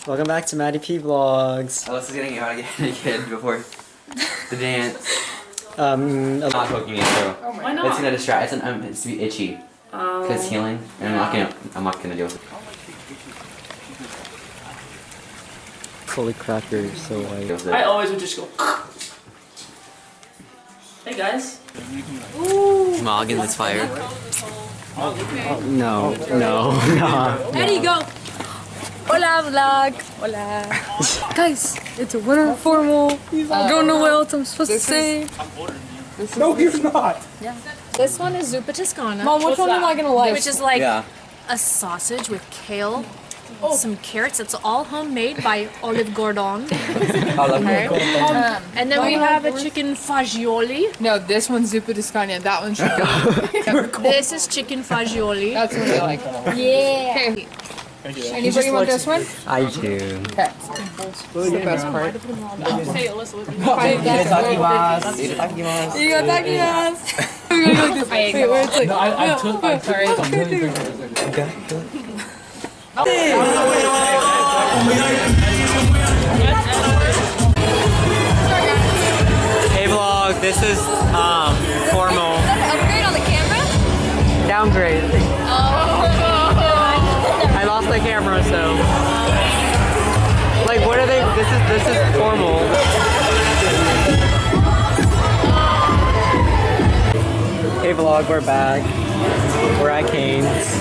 Welcome back to Maddie P Vlogs. Alyssa's getting out to get naked before the dance. I'm not poking it through. Oh why not? It's gonna distract. It's to be itchy. Cause healing, and I'm not gonna deal with it. Holy crap, you're so white. I always would just go. Hey guys. Ooh. Morgan is fired. No. There you go. Hola vlog. Hola. Guys, it's a winter formal. I don't know what else I'm supposed to say. No, you're not. Yeah. This one is zuppa toscana. Mom, which one am I gonna like? Which is like a sausage with kale, some carrots. It's all homemade by Olive Gordon. Okay. And then we have a chicken fagioli. No, this one's zuppa toscana. That one should go. This is chicken fagioli. That's what I like. Yeah. Okay. Anybody want this one? I do. Okay. That's the best part. Hey, Alyssa, what You got taquitos. We're gonna go like this. Wait, where it's like. No, I took Sorry. Hey vlog, this is formal. Upgrade on the camera? Downgrade. Oh. I lost my camera, so like what are they? This is formal. Hey vlog, we're back. We're at Cane's.